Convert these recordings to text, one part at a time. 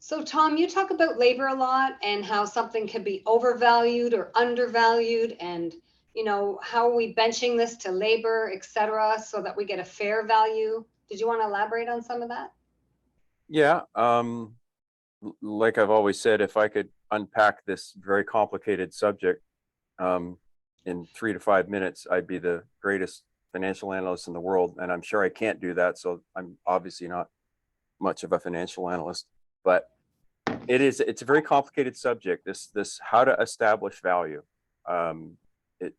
So Tom, you talk about labor a lot and how something can be overvalued or undervalued, and how are we benching this to labor, et cetera, so that we get a fair value. Did you want to elaborate on some of that? Yeah, like I've always said, if I could unpack this very complicated subject um, in 3 to 5 minutes, I'd be the greatest financial analyst in the world. And I'm sure I can't do that. So I'm obviously not much of a financial analyst, but it's a very complicated subject. This how to establish value. It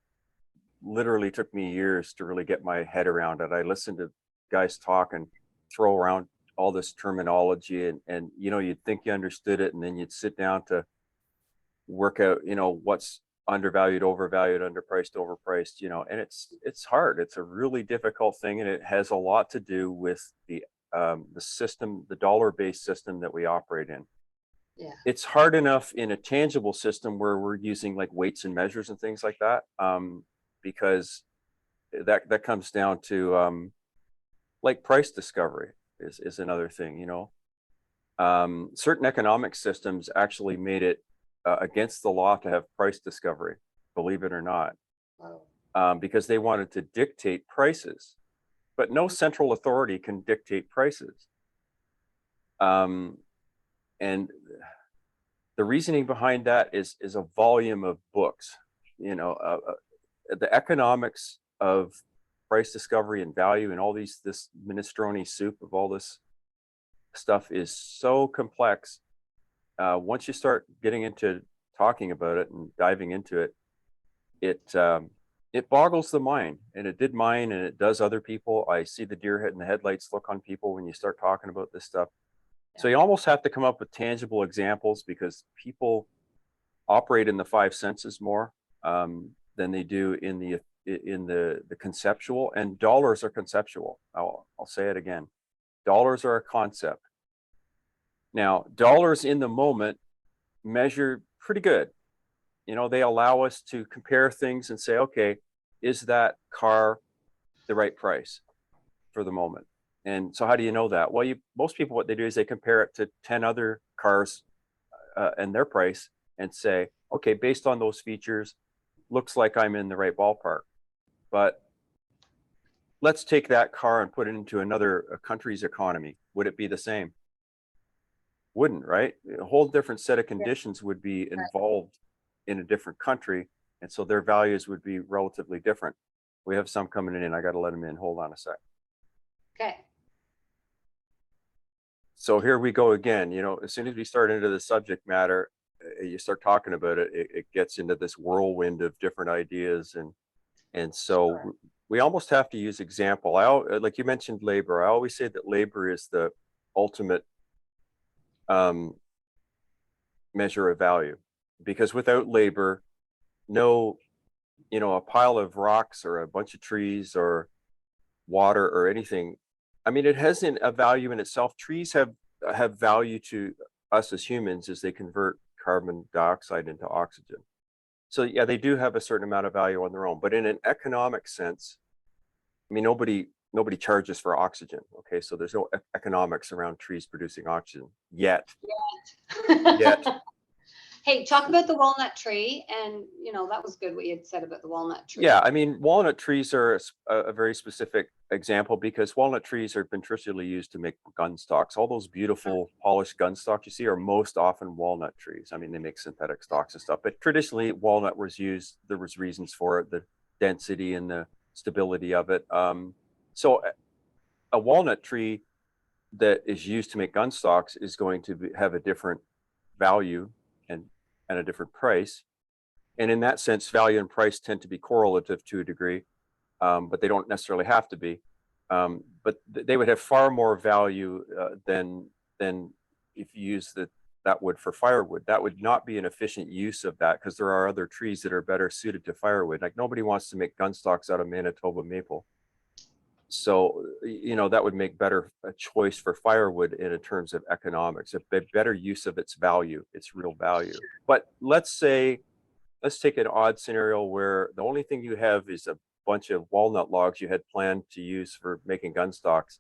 literally took me years to really get my head around it. I listened to guys talk and throw around all this terminology, and you'd think you understood it, and then you'd sit down to work out what's undervalued, overvalued, underpriced, overpriced, and it's hard. It's a really difficult thing, and it has a lot to do with the system, the dollar-based system that we operate in. Yeah. It's hard enough in a tangible system where we're using like weights and measures and things like that, because that comes down to like price discovery is another thing. Certain economic systems actually made it against the law to have price discovery, believe it or not, because they wanted to dictate prices, but no central authority can dictate prices. And the reasoning behind that is a volume of books. The economics of price discovery and value and all this minestrone soup of all this stuff is so complex. Once you start getting into talking about it and diving into it, it boggles the mind, and it did mine, and it does other people. I see the deer head in the headlights look on people when you start talking about this stuff. So you almost have to come up with tangible examples, because people operate in the five senses more than they do in the conceptual, and dollars are conceptual. I'll say it again. Dollars are a concept. Now, dollars in the moment measure pretty good. They allow us to compare things and say, okay, is that car the right price for the moment? And so how do you know that? Well, most people, what they do is they compare it to 10 other cars and their price and say, okay, based on those features, looks like I'm in the right ballpark. But let's take that car and put it into another country's economy. Would it be the same? Wouldn't, right? A whole different set of conditions would be involved in a different country. And so their values would be relatively different. We have some coming in. I got to let them in. Hold on a sec. Okay. So here we go again. As soon as we start into the subject matter, you start talking about it, it gets into this whirlwind of different ideas. And so Sure. we almost have to use example. Like you mentioned labor. I always say that labor is the ultimate measure of value, because without labor, a pile of rocks or a bunch of trees or water or anything, I mean, it hasn't a value in itself. Trees have value to us as humans as they convert carbon dioxide into oxygen. So yeah, they do have a certain amount of value on their own. But in an economic sense, I mean, nobody charges for oxygen. Okay, so there's no economics around trees producing oxygen yet. Yet. Hey, talk about the walnut tree, and that was good what you had said about the walnut tree. Yeah, I mean, walnut trees are a very specific example, because walnut trees have been traditionally used to make gun stocks. All those beautiful polished gun stocks you see are most often walnut trees. I mean, they make synthetic stocks and stuff, but traditionally walnut was used. There was reasons for it, the density and the stability of it. So a walnut tree that is used to make gun stocks is going to have a different value and a different price. And in that sense, value and price tend to be correlative to a degree, but they don't necessarily have to be. But they would have far more value than if you use that wood for firewood. That would not be an efficient use of that, because there are other trees that are better suited to firewood. Like, nobody wants to make gun stocks out of Manitoba maple. So, that would make better a choice for firewood in terms of economics, a better use of its value, its real value. But let's take an odd scenario where the only thing you have is a bunch of walnut logs you had planned to use for making gun stocks,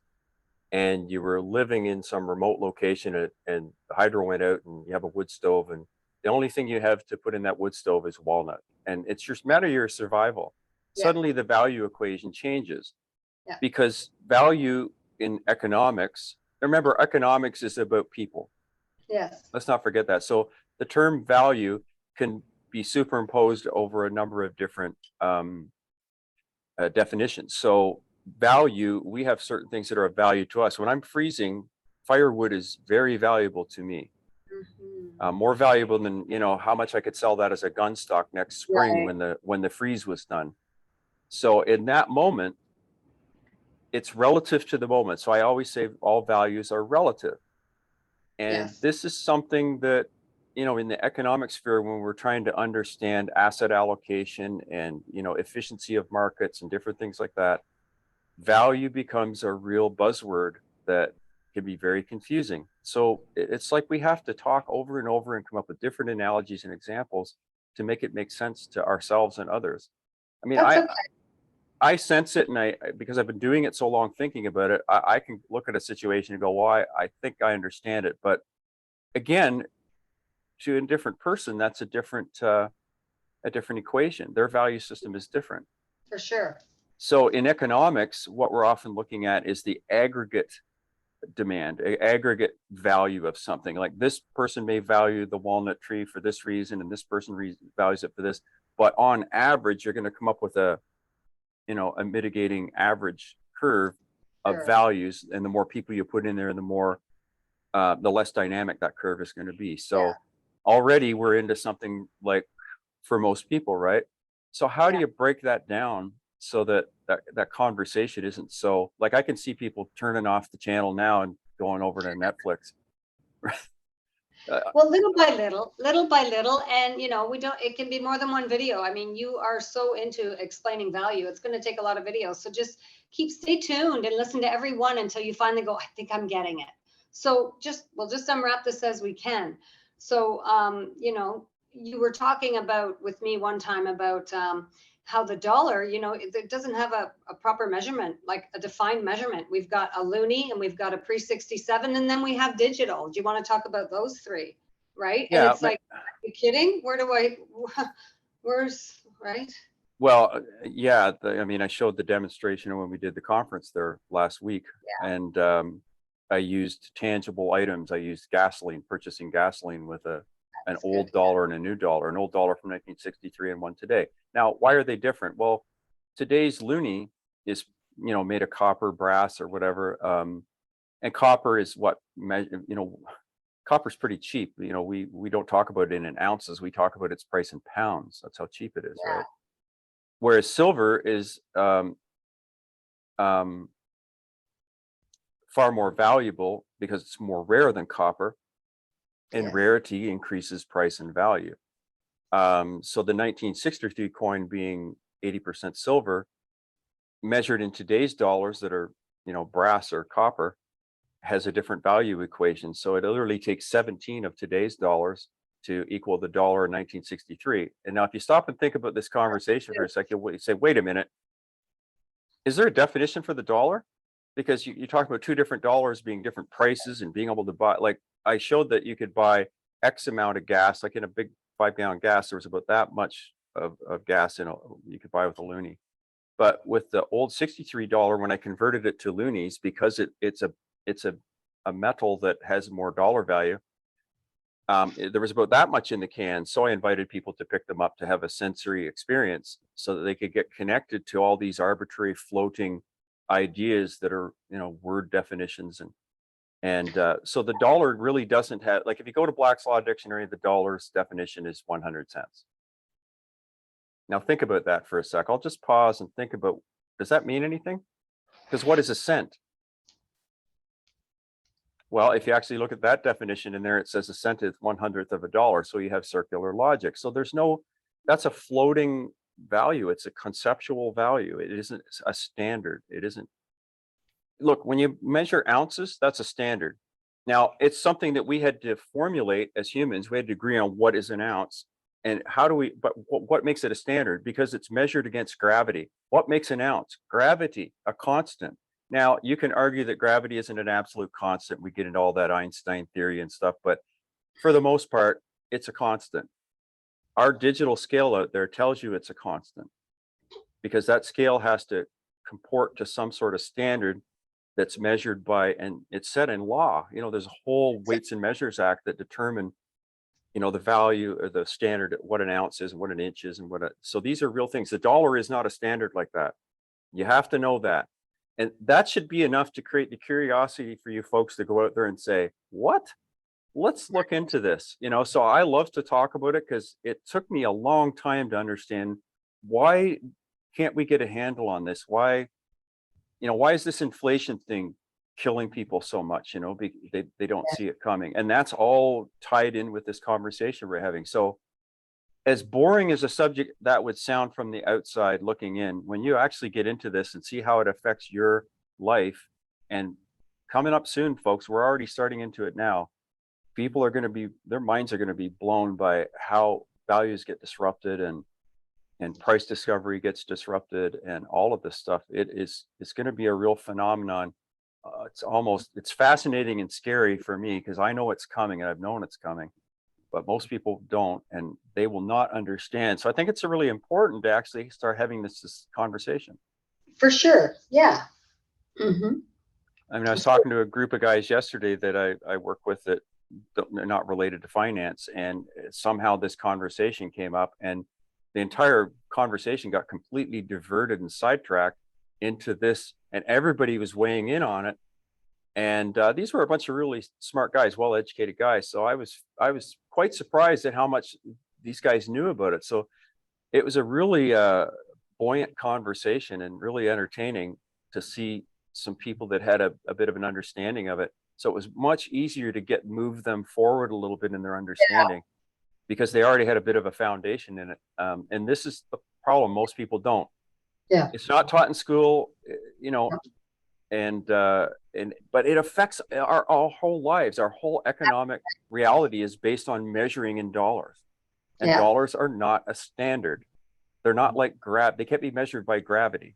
and you were living in some remote location, and the hydro went out and you have a wood stove, and the only thing you have to put in that wood stove is walnut, and it's just matter of your survival. Yeah. Suddenly the value equation changes. Yeah. Because value in economics, remember, economics is about people. Yes. Let's not forget that. So the term value can be superimposed over a number of different definitions. So value, we have certain things that are of value to us. When I'm freezing, firewood is very valuable to me. More valuable than, you know, how much I could sell that as a gun stock next spring Right. when the freeze was done. So in that moment, it's relative to the moment. So I always say all values are relative. And Yes. this is something that, you know, in the economic sphere, when we're trying to understand asset allocation and, you know, efficiency of markets and different things like that, value becomes a real buzzword that can be very confusing. So it's like we have to talk over and over and come up with different analogies and examples to make it make sense to ourselves and others. I mean, That's okay. I sense it, and because I've been doing it so long, thinking about it, I can look at a situation and go, well, I think I understand it. But again, to a different person, that's a different equation. Their value system is different. For sure. So in economics, what we're often looking at is the aggregate demand, aggregate value of something. Like this person may value the walnut tree for this reason, and this person values it for this. But on average, you're going to come up with a, you know, a mitigating average curve of Sure. values, and the more people you put in there, the more the less dynamic that curve is going to be. So already we're into something like, for most people, right? So how do you break that down so that that conversation isn't so, like, I can see people turning off the channel now and going over to Netflix. Well, little by little, and you know, we don't, it can be more than one video. I mean, you are so into explaining value. It's going to take a lot of videos. So just stay tuned and listen to every one until you finally go, I think I'm getting it. So we'll just unwrap this as we can. So, you know, you were talking about with me one time about, how the dollar, you know, it doesn't have a proper measurement, like a defined measurement. We've got a loonie and we've got a pre-67, and then we have digital. Do you want to talk about those three? Right. And Yeah. it's like, are you kidding? Where's right? Well, yeah. I mean, I showed the demonstration when we did the conference there last week, and I used tangible items. I used gasoline, purchasing gasoline with an old dollar and a new dollar, an old dollar from 1963 and one today. Now, why are they different? Well, today's loonie is, you know, made of copper, brass, or whatever, and copper is what, you know, copper's pretty cheap. You know, we don't talk about it in ounces. We talk about its price in pounds. That's how cheap it is, right? Whereas silver is um, far more valuable because it's more rare than copper, and rarity increases price and value. So the 1963 coin, being 80% silver, measured in today's dollars that are, you know, brass or copper, has a different value equation. So it literally takes 17 of today's dollars to equal the dollar in 1963. And now if you stop and think about this conversation for a second, you say, wait a minute, is there a definition for the dollar? Because you talk about two different dollars being different prices and being able to buy, like I showed that you could buy X amount of gas, like in a big 5-gallon gas, there was about that much of gas in you could buy with a loonie. But with the old $63, when I converted it to loonies, because it's a metal that has more dollar value, there was about that much in the can. So I invited people to pick them up to have a sensory experience so that they could get connected to all these arbitrary floating ideas that are, you know, word definitions. And so the dollar really doesn't have, like, if you go to Black's Law Dictionary, the dollar's definition is 100 cents. Now think about that for a sec. I'll just pause and think about, does that mean anything? Because what is a cent? Well, if you actually look at that definition in there, it says a cent is 1/100th of a dollar. So you have circular logic. So there's no, that's a floating value. It's a conceptual value. It isn't a standard. It isn't. Look, when you measure ounces, that's a standard. Now, it's something that we had to formulate as humans. We had to agree on what is an ounce and how do we, but what makes it a standard? Because it's measured against gravity. What makes an ounce? Gravity, a constant. Now, you can argue that gravity isn't an absolute constant. We get into all that Einstein theory and stuff, but for the most part, it's a constant. Our digital scale out there tells you it's a constant because that scale has to comport to some sort of standard that's measured by, and it's set in law. There's a whole weights and measures act that determine, the value or the standard, what an ounce is and what an inch is and so these are real things. The dollar is not a standard like that. You have to know that. And that should be enough to create the curiosity for you folks to go out there and say, what? Let's look into this. So I love to talk about it because it took me a long time to understand, why can't we get a handle on this? Why is this inflation thing killing people so much? They don't see it coming. And that's all tied in with this conversation we're having. So as boring as a subject that would sound from the outside looking in, when you actually get into this and see how it affects your life, and coming up soon, folks, we're already starting into it now. People are going to be, their minds are going to be blown by how values get disrupted and price discovery gets disrupted and all of this stuff. It's going to be a real phenomenon. It's fascinating and scary for me because I know it's coming and I've known it's coming, but most people don't, and they will not understand. So I think it's really important to actually start having this conversation. For sure. Yeah. Mm-hmm. I mean, I was talking to a group of guys yesterday that I work with that they're not related to finance, and somehow this conversation came up, and the entire conversation got completely diverted and sidetracked into this, and everybody was weighing in on it. And these were a bunch of really smart guys, well-educated guys. So I was quite surprised at how much these guys knew about it. So it was a really buoyant conversation and really entertaining to see some people that had a bit of an understanding of it. So it was much easier to move them forward a little bit in their understanding because they already had a bit of a foundation in it. And this is the problem. Most people don't. Yeah. It's not taught in school, but it affects our whole lives. Our whole economic reality is based on measuring in dollars, and dollars are not a standard. They're not like they can't be measured by gravity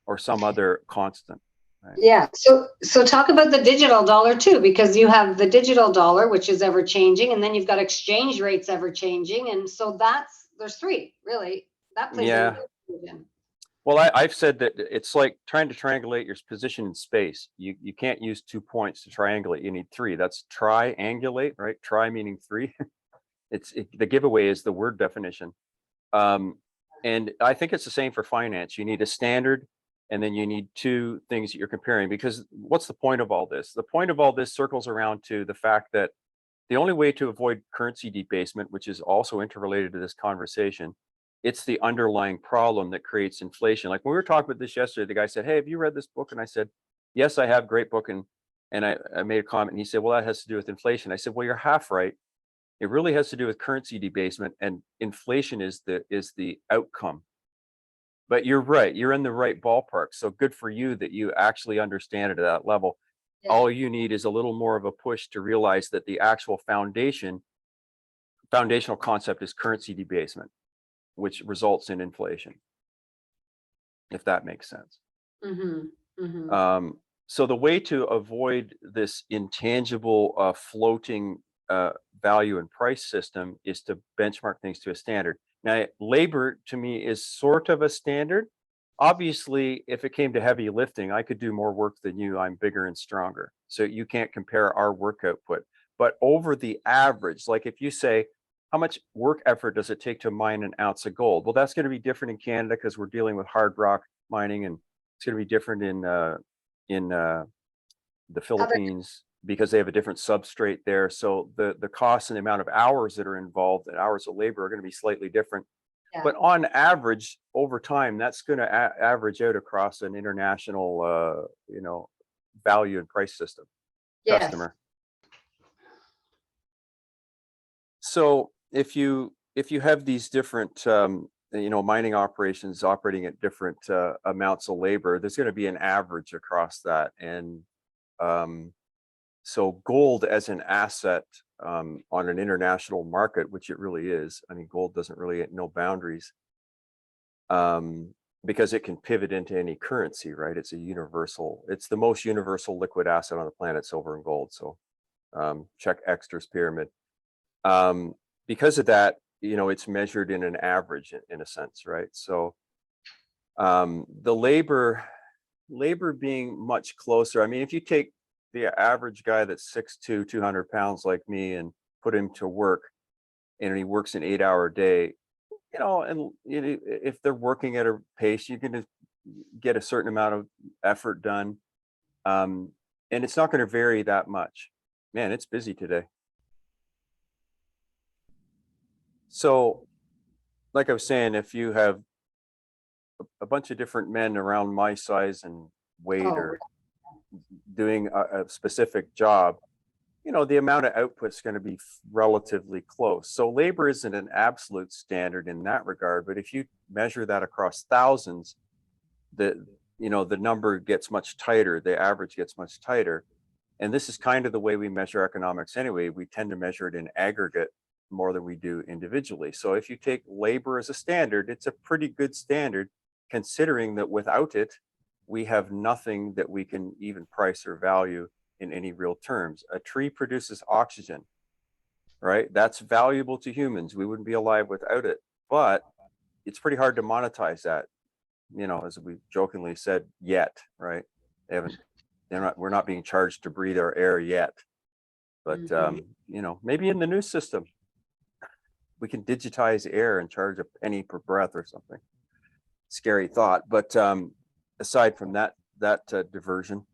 or some other constant. Right? Yeah. So talk about the digital dollar too, because you have the digital dollar, which is ever changing, and then you've got exchange rates ever changing. And so there's three really that plays in. Well, I've said that it's like trying to triangulate your position in space. You can't use 2 points to triangulate. You need three. That's triangulate, right? Tri meaning three. The giveaway is the word definition. And I think it's the same for finance. You need a standard, and then you need two things that you're comparing. Because what's the point of all this? The point of all this circles around to the fact that the only way to avoid currency debasement, which is also interrelated to this conversation, it's the underlying problem that creates inflation. Like when we were talking about this yesterday, the guy said, "Hey, have you read this book?" And I said, "Yes, I have. Great book." And I made a comment, and he said, "Well, that has to do with inflation." I said, "Well, you're half right. It really has to do with currency debasement, and inflation is the outcome." But you're right. You're in the right ballpark. So good for you that you actually understand it at that level. Yeah. All you need is a little more of a push to realize that the actual foundational concept is currency debasement, which results in inflation, if that makes sense. Mm-hmm. Mm-hmm. So the way to avoid this intangible floating value and price system is to benchmark things to a standard. Now, labor to me is sort of a standard. Obviously, if it came to heavy lifting, I could do more work than you. I'm bigger and stronger. So you can't compare our work output. But over the average, like if you say, how much work effort does it take to mine an ounce of gold? Well, that's going to be different in Canada because we're dealing with hard rock mining, and it's going to be different in the Philippines because they have a different substrate there. So the costs and the amount of hours that are involved and hours of labor are going to be slightly different. Yeah. But on average, over time, that's going to average out across an international, value and price system. Yes. Customer. So if you have these different mining operations operating at different amounts of labor, there's going to be an average across that. And so gold as an asset on an international market, which it really is. I mean, gold doesn't really know boundaries because it can pivot into any currency, right? It's the most universal liquid asset on the planet, silver and gold. So check Exter's pyramid. Because of that, it's measured in an average in a sense, right? So the labor being much closer. I mean, if you take the average guy that's 6'2", 200 pounds like me and put him to work, and he works an 8-hour day, and if they're working at a pace, you can get a certain amount of effort done. And it's not going to vary that much. Man, it's busy today. So, like I was saying, if you have a bunch of different men around my size and weight Oh, or doing a specific job, the amount of output is going to be relatively close. So labor isn't an absolute standard in that regard, but if you measure that across thousands, the number gets much tighter, the average gets much tighter. And this is kind of the way we measure economics anyway. We tend to measure it in aggregate more than we do individually. So if you take labor as a standard, it's a pretty good standard, considering that without it, we have nothing that we can even price or value in any real terms. A tree produces oxygen, right? That's valuable to humans. We wouldn't be alive without it. But it's pretty hard to monetize that, as we jokingly said, yet, right? They haven't, we're not being charged to breathe our air yet. But, maybe in the new system, we can digitize air and charge a penny per breath or something. Scary thought. But aside from that diversion,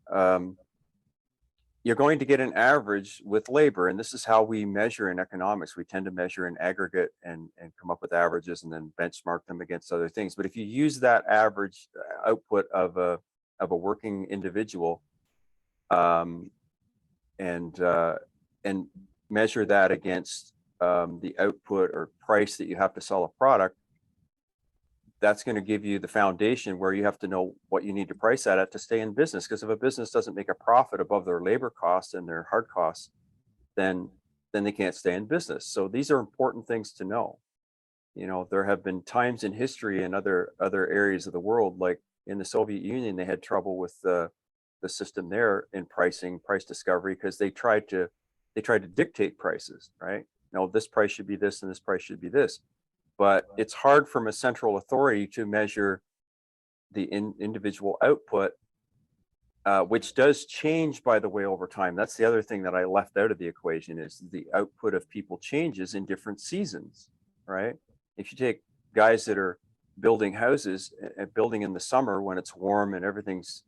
you're going to get an average with labor. And this is how we measure in economics. We tend to measure in aggregate and come up with averages and then benchmark them against other things. But if you use that average output of a working individual, and measure that against the output or price that you have to sell a product, that's going to give you the foundation where you have to know what you need to price that at to stay in business. Because if a business doesn't make a profit above their labor costs and their hard costs, then they can't stay in business. So these are important things to know. There have been times in history in other areas of the world, like in the Soviet Union, they had trouble with the system there in price discovery, because they tried to dictate prices, right? This price should be this and this price should be this. But it's hard from a central authority to measure the individual output, which does change, by the way, over time. That's the other thing that I left out of the equation, is the output of people changes in different seasons, right? If you take guys that are building houses and building in the summer when it's warm and everything's,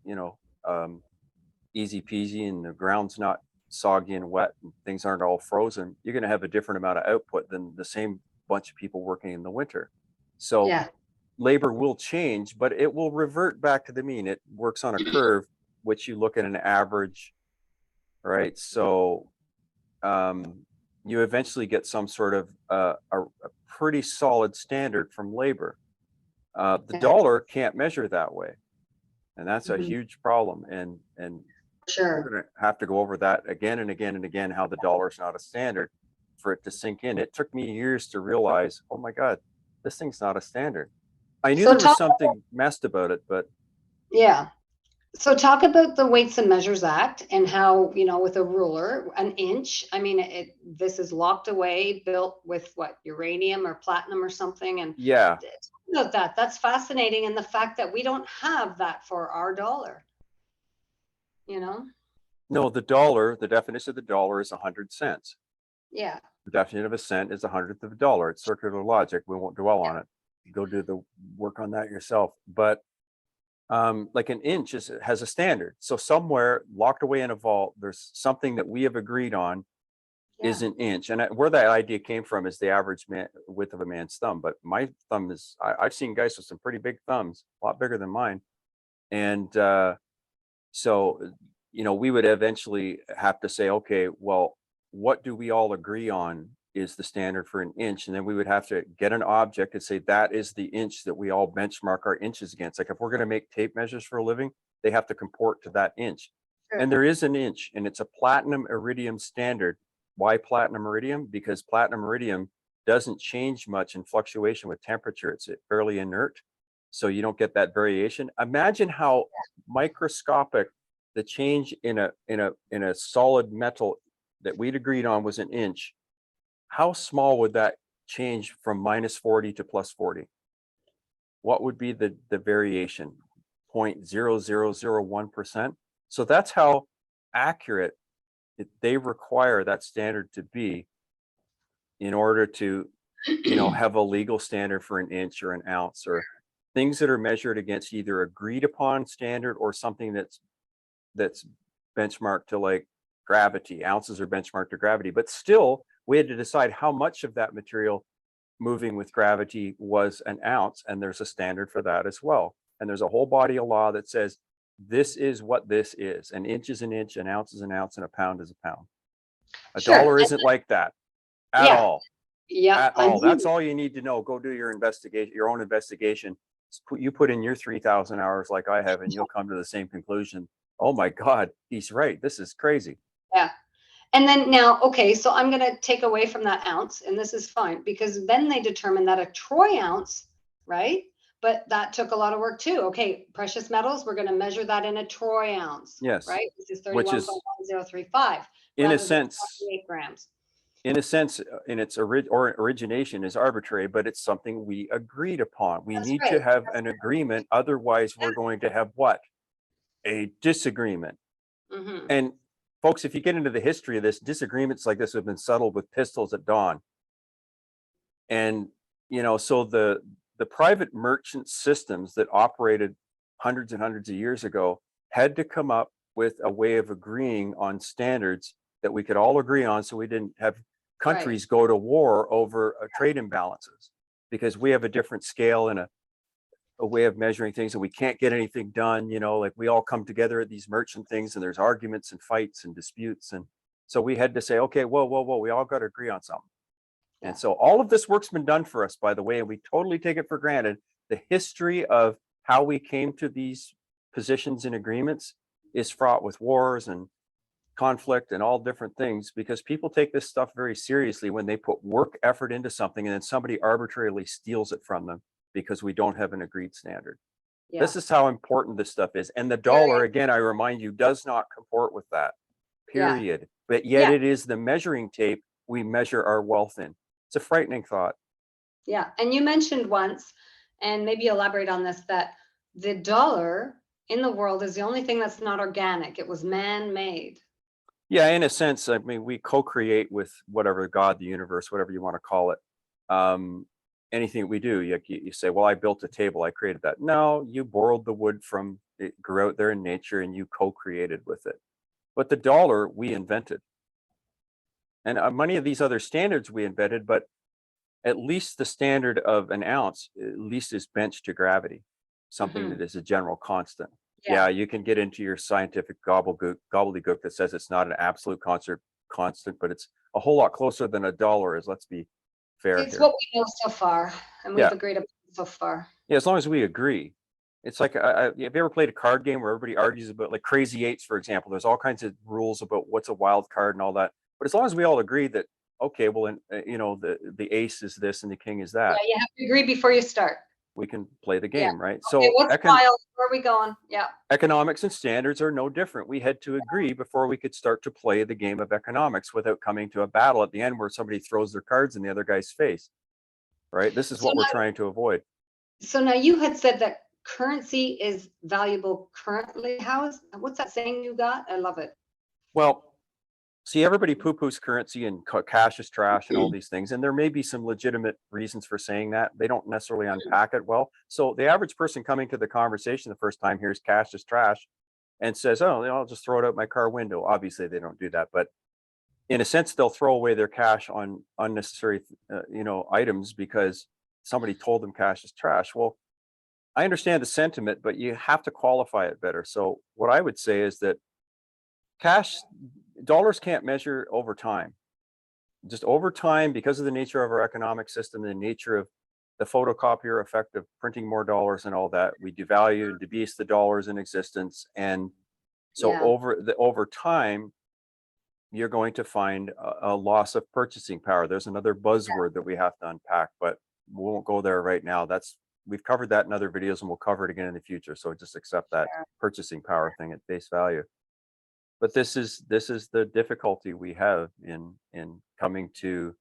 easy peasy and the ground's not soggy and wet and things aren't all frozen, you're going to have a different amount of output than the same bunch of people working in the winter. So yeah. labor will change, but it will revert back to the mean. It works on a curve, which you look at an average, right? So you eventually get some sort of a pretty solid standard from labor. The dollar can't measure that way, and that's a huge problem. And Sure. we're going to have to go over that again and again and again, how the dollar is not a standard, for it to sink in. It took me years to realize, oh my God, this thing's not a standard. I knew there was something messed about it, but yeah. So talk about the Weights and Measures Act and how, with a ruler, an inch, I mean, this is locked away, built with what, uranium or platinum or something. And yeah, about that's fascinating. And the fact that we don't have that for our dollar, no, the definition of the dollar is 100 cents. Yeah. The definition of a cent is 100th of a dollar. It's circular logic. We won't dwell on it. Go do the work on that yourself. But like an inch has a standard. So somewhere locked away in a vault, there's something that we have agreed on is an inch. And where that idea came from is the average width of a man's thumb. But my thumb is, I've seen guys with some pretty big thumbs, a lot bigger than mine. And so, we would eventually have to say, okay, well, what do we all agree on is the standard for an inch? And then we would have to get an object and say, that is the inch that we all benchmark our inches against. Like if we're going to make tape measures for a living, they have to comport to that inch. Sure. And there is an inch, and it's a platinum iridium standard. Why platinum iridium? Because platinum iridium doesn't change much in fluctuation with temperature. It's fairly inert, so you don't get that variation. Imagine how microscopic the change in a solid metal that we'd agreed on was an inch, how small would that change from minus 40 to plus 40? What would be the variation? 0.0001%. So that's how accurate they require that standard to be in order to, have a legal standard for an inch or an ounce, or things that are measured against either agreed upon standard or something that's benchmarked to like gravity. Ounces are benchmarked to gravity, but still we had to decide how much of that material moving with gravity was an ounce, and there's a standard for that as well. And there's a whole body of law that says this is what this is. An inch is an inch, an ounce is an ounce, and a pound is a pound. A Sure. dollar isn't like that at Yeah. all. Yeah. At all. That's all you need to know. Go do your investigation, your own investigation. You put in your 3,000 hours like I have, and you'll come to the same conclusion. Oh my God, he's right. This is crazy. Yeah. And then now, okay, so I'm going to take away from that ounce, and this is fine, because then they determined that a troy ounce, right? But that took a lot of work too. Okay, precious metals, we're going to measure that in a troy ounce, Yes. right? Which is Which is, 31.1035 in a rather than sense, 28 grams. in its origination is arbitrary, but it's something we agreed upon. We That's need to right. have an agreement. Otherwise, we're going to have what? A disagreement. Mm-hmm. And folks, if you get into the history of this, disagreements like this have been settled with pistols at dawn. And, so the private merchant systems that operated hundreds and hundreds of years ago had to come up with a way of agreeing on standards that we could all agree on, so we didn't have countries go to war over trade imbalances, because we have a different scale and a way of measuring things, and we can't get anything done. Like we all come together at these merchant things, and there's arguments and fights and disputes, and so we had to say, okay, whoa, we all got to agree on something. Yeah. And so all of this work's been done for us, by the way, and we totally take it for granted. The history of how we came to these positions and agreements is fraught with wars and conflict and all different things, because people take this stuff very seriously when they put work effort into something and then somebody arbitrarily steals it from them because we don't have an agreed standard. Yeah. This is how important this stuff is. And the dollar, again, I remind you, does not comport with that, period. Yeah. But yet it is the measuring tape we measure our wealth in. It's a frightening thought. Yeah. And you mentioned once, and maybe elaborate on this, that the dollar in the world is the only thing that's not organic. It was man-made. Yeah, in a sense, I mean, we co-create with whatever, God, the universe, whatever you want to call it. Anything we do, you say, well, I built a table, I created that. No, you borrowed the wood from, it grew out there in nature, and you co-created with it. But the dollar we invented. And many of these other standards we invented, but at least the standard of an ounce, at least is benched to gravity, something that is a general constant. Yeah, you can get into your scientific gobbledygook that says it's not an absolute constant, but it's a whole lot closer than a dollar is. Let's be fair It's here. what we know so far, and we've agreed upon so far. Yeah, as long as we agree. It's like, have you ever played a card game where everybody argues about, like Crazy Eights, for example? There's all kinds of rules about what's a wild card and all that. But as long as we all agree that, okay, well, the ace is this and the king is that. Yeah, you have to agree before you start. We can play the game, right? Okay, So what's wild? Where are we going? Yeah. Economics and standards are no different. We had to agree before we could start to play the game of economics without coming to a battle at the end where somebody throws their cards in the other guy's face, right? This is what we're trying to avoid. So now you had said that currency is valuable currently. What's that saying you got? I love it. Well, see, everybody poo-poos currency and cash is trash and all these things, and there may be some legitimate reasons for saying that. They don't necessarily unpack it well. So the average person coming to the conversation the first time hears cash is trash and says, oh, I'll just throw it out my car window. Obviously, they don't do that, but in a sense, they'll throw away their cash on unnecessary, items because somebody told them cash is trash. Well, I understand the sentiment, but you have to qualify it better. So what I would say is that dollars can't measure over time. Just over time, because of the nature of our economic system, the nature of the photocopier effect of printing more dollars and all that, we devalue and debase the dollars in existence. And so over time, you're going to find a loss of purchasing power. There's another buzzword that we have to unpack, but we won't go there right now. We've covered that in other videos, and we'll cover it again in the future. So just accept that purchasing power thing at face value. But this is the difficulty we have in coming to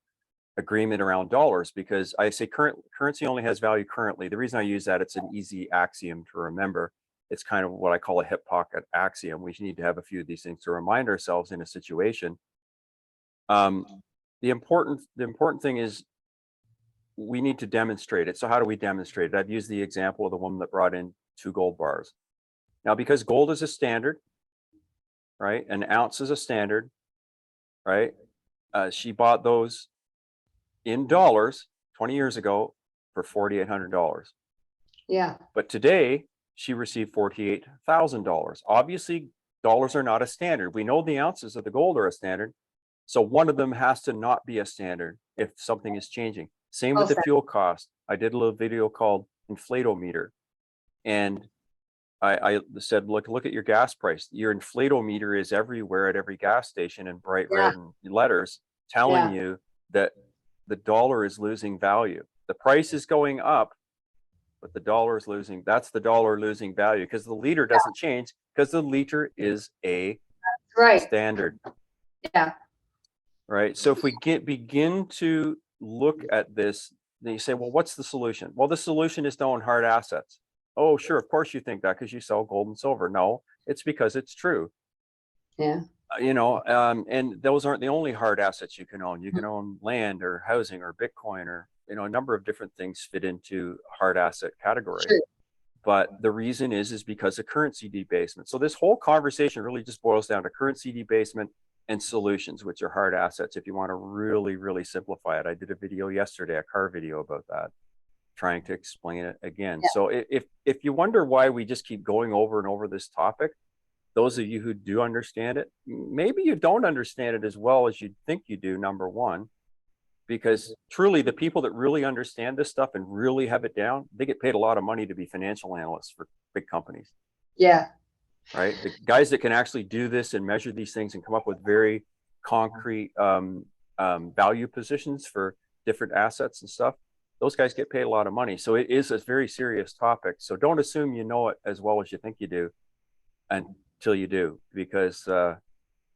agreement around dollars, because I say currency only has value currently. The reason I use that, it's an easy axiom to remember. It's kind of what I call a hip pocket axiom. We need to have a few of these things to remind ourselves in a situation. The important thing is we need to demonstrate it. So how do we demonstrate it? I've used the example of the woman that brought in 2 gold bars. Now, because gold is a standard, right? An ounce is a standard, right? She bought those in dollars 20 years ago for $4,800. Yeah. But today she received $48,000. Obviously, dollars are not a standard. We know the ounces of the gold are a standard. So one of them has to not be a standard if something is changing. Same with the fuel cost. I did a little video called Inflatometer. And I said, look at your gas price. Your inflatometer is everywhere at every gas station in bright red letters telling you that the dollar is losing value. The price is going up, but the dollar is losing. That's the dollar losing value because the liter doesn't change because the liter is a standard. Yeah. Right. So if we begin to look at this, then you say, well, what's the solution? Well, the solution is to own hard assets. Oh, sure. Of course you think that because you sell gold and silver. No, it's because it's true. Yeah. And those aren't the only hard assets you can own. You can own land or housing or Bitcoin or, a number of different things fit into hard asset category. True. But the reason is because of currency debasement. So this whole conversation really just boils down to currency debasement and solutions, which are hard assets. If you want to really, really simplify it, I did a video yesterday, a car video about that, trying to explain it again. Yeah. So if you wonder why we just keep going over and over this topic, those of you who do understand it, maybe you don't understand it as well as you think you do, number one, because truly the people that really understand this stuff and really have it down, they get paid a lot of money to be financial analysts for big companies. Yeah. Right. The guys that can actually do this and measure these things and come up with very concrete value positions for different assets and stuff, those guys get paid a lot of money. So it is a very serious topic. So don't assume you know it as well as you think you do until you do, because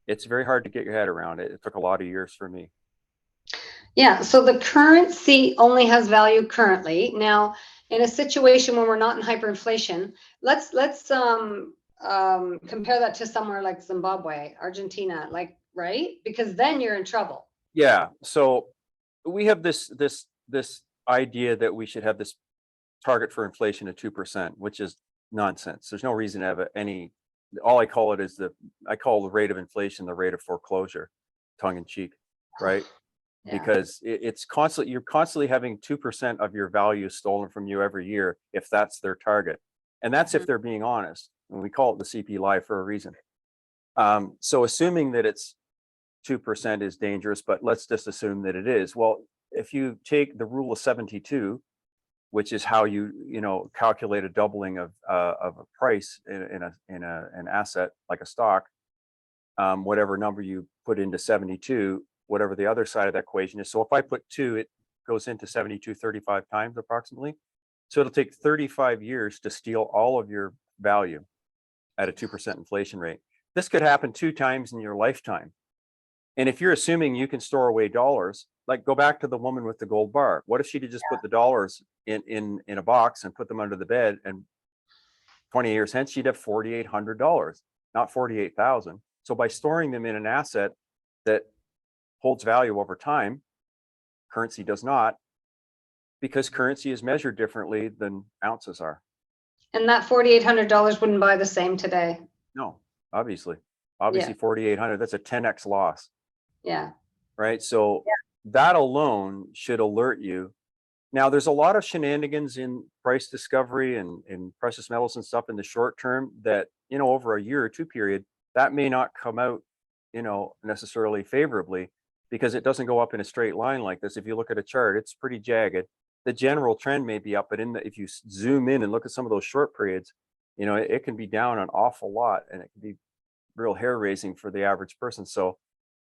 it's very hard to get your head around it. It took a lot of years for me. Yeah. So the currency only has value currently. Now, in a situation when we're not in hyperinflation, let's compare that to somewhere like Zimbabwe, Argentina, right? Because then you're in trouble. Yeah. So we have this idea that we should have this target for inflation of 2%, which is nonsense. There's no reason to have any. All I call it is I call the rate of inflation the rate of foreclosure, tongue in cheek, right? Yeah. Because it's constantly, you're constantly having 2% of your value stolen from you every year if that's their target, and that's if they're being honest. And we call it the CP lie for a reason. So assuming that it's 2% is dangerous, but let's just assume that it is. Well, if you take the rule of 72, which is how you calculate a doubling of a price in an asset like a stock, whatever number you put into 72, whatever the other side of that equation is. So if I put 2, it goes into 72 35 times approximately. So it'll take 35 years to steal all of your value at a 2% inflation rate. This could happen 2 times in your lifetime. And if you're assuming you can store away dollars, like go back to the woman with the gold bar. What if she could just put the dollars in a box and put them under the bed, and 20 years hence she'd have $4,800, not 48,000. So by storing them in an asset that holds value over time, currency does not, because currency is measured differently than ounces are. And that $4,800 wouldn't buy the same today. No, obviously 4,800, that's a 10x loss. Yeah. Right. So that alone should alert you. Now, there's a lot of shenanigans in price discovery and in precious metals and stuff in the short term that, over a year or 2 period, that may not come out, necessarily favorably, because it doesn't go up in a straight line like this. If you look at a chart, it's pretty jagged. The general trend may be up, but if you zoom in and look at some of those short periods, it can be down an awful lot, and it can be real hair raising for the average person. So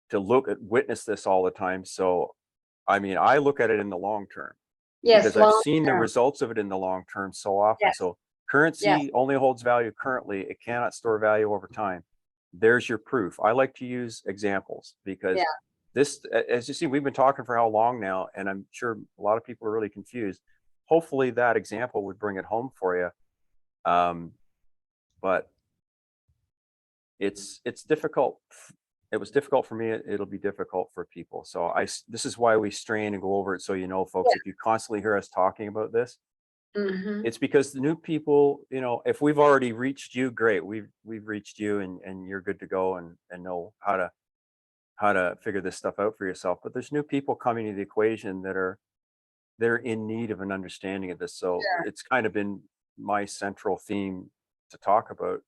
to witness this all the time. So, I look at it in the long term. Yes, because I've seen the results of it in the long term so often. Yes. So currency only holds value currently. It cannot store value over time. There's your proof. I like to use examples because this, as you see, we've been talking for how long now, and I'm sure a lot of people are really confused. Hopefully that example would bring it home for you. But it's difficult. It was difficult for me. It'll be difficult for people. So this is why we strain and go over it. So, you know, folks, if you constantly hear us talking about this, Hmm. it's because the new people, you know, if we've already reached you, great. We've reached you, and you're good to go and know how to figure this stuff out for yourself. But there's new people coming to the equation they're in need of an understanding of this. So it's kind of been my central theme to talk about,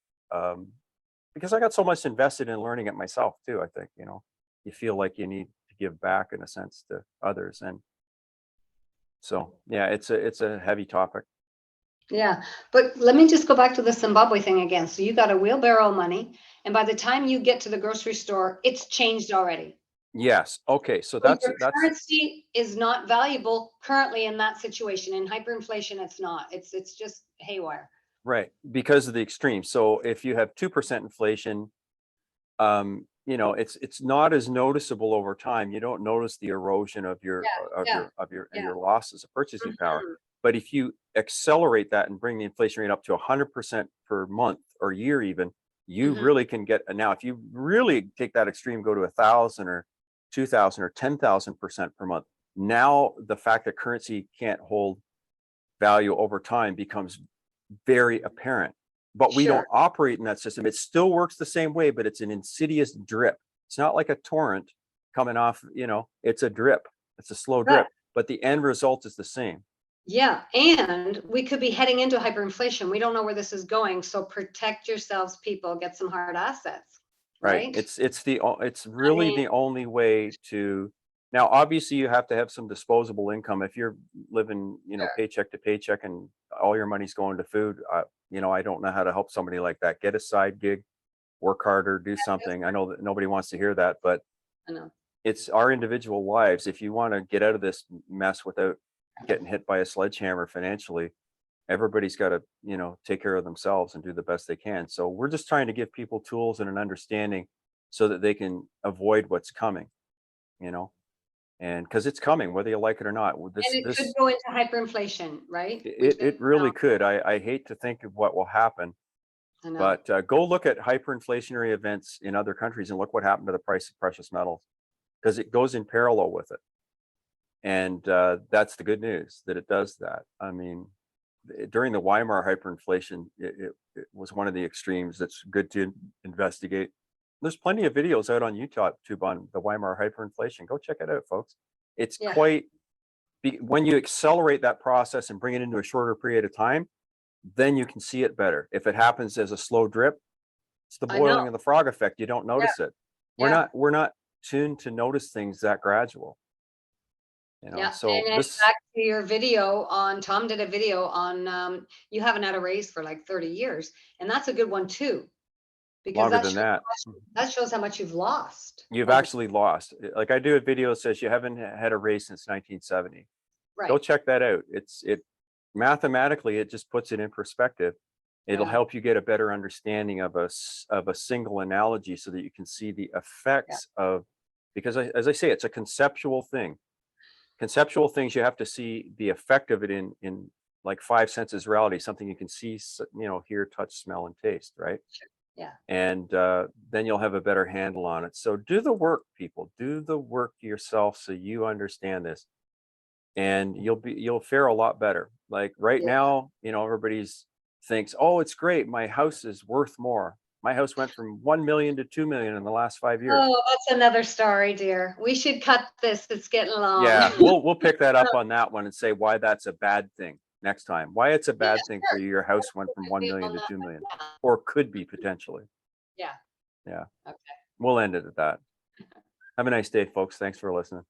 because I got so much invested in learning it myself too. I think, you know, you feel like you need to give back in a sense to others, and so yeah, it's a heavy topic. Yeah, but let me just go back to the Zimbabwe thing again. So you got a wheelbarrow of money, and by the time you get to the grocery store, it's changed already. Yes. Okay. So So your that's currency is not valuable currently in that situation. In hyperinflation, it's not. It's just haywire. right, because of the extreme. So if you have 2% inflation, you know, it's not as noticeable over time. You don't notice the erosion of your Yeah, and yeah. your losses of purchasing power. Mhm. But if you accelerate that and bring the inflation rate up to 100% per month or year, even, you Mhm. really can get. Now, if you really take that extreme, go to 1,000 or 2,000 or 10,000% per month. Now, the fact that currency can't hold value over time becomes very apparent. But we Sure. don't operate in that system. It still works the same way, but it's an insidious drip. It's not like a torrent coming off, you know, it's a drip. It's a slow Right. drip, but the end result is the same, Yeah, and we could be heading into hyperinflation. We don't know where this is going, so protect yourselves, people. Get some hard assets, right? right? It's I really mean, the only way to. Now, obviously, you have to have some disposable income. If you're living, you know, sure. paycheck to paycheck and all your money's going to food, you know, I don't know how to help somebody like that. Get a side gig, work harder, do Yes, something. I know that nobody wants to hear that, but I know. it's our individual lives. If you want to get out of this mess without getting hit by a sledgehammer financially, everybody's got to, you know, take care of themselves and do the best they can. So we're just trying to give people tools and an understanding so that they can avoid what's coming, you know, and because it's coming, whether you like it or not. And it could This go into hyperinflation, right? We've it been, really could. I hate to think of what will happen, I know. but go look at hyperinflationary events in other countries and look what happened to the price of precious metals, because it goes in parallel with it. And that's the good news, that it does that. I mean, during the Weimar hyperinflation, it was one of the extremes that's good to investigate. There's plenty of videos out on YouTube on the Weimar hyperinflation. Go check it out, folks. It's Yeah, quite, when you accelerate that process and bring it into a shorter period of time, then you can see it better. If it happens as a slow drip, it's the I know. boiling of the frog effect. You don't Yeah, notice it. yeah, We're not tuned to notice things that gradual, you know. yeah. So And then this back to your video on Tom did a video on you haven't had a raise for like 30 years. And that's a good one too, because longer than that. that shows how much you've lost You've over time. actually lost. Like, I do a video that says you haven't had a raise since 1970. Go Right. check that out. It mathematically, it just puts it in perspective. It'll Yeah. help you get a better understanding of of a single analogy so that you can see the Yeah. effects of, because as I say, it's a conceptual thing. Conceptual things, you have to see the effect of it in like five senses reality, something you can see, you know, hear, touch, smell, and taste, right? Sure. Yeah. And then you'll have a better handle on it. So do the work, people. Do the work yourself so you understand this, and you'll fare a lot better. Like right Yeah. now, you know, everybody's thinks, oh, it's great. My house is worth more. My house went from 1 million to 2 million in the last 5 years. Oh, that's another story, dear. We should cut this. It's getting long. Yeah, we'll pick that up on that one and say why that's a bad thing next time. Why it's a Yeah, bad thing for sure. you. Your house went from one Maybe million on to that. 2 million, Yeah. or could be potentially. Yeah. Yeah, Okay. we'll end it at that. Have a nice day, folks. Thanks for listening.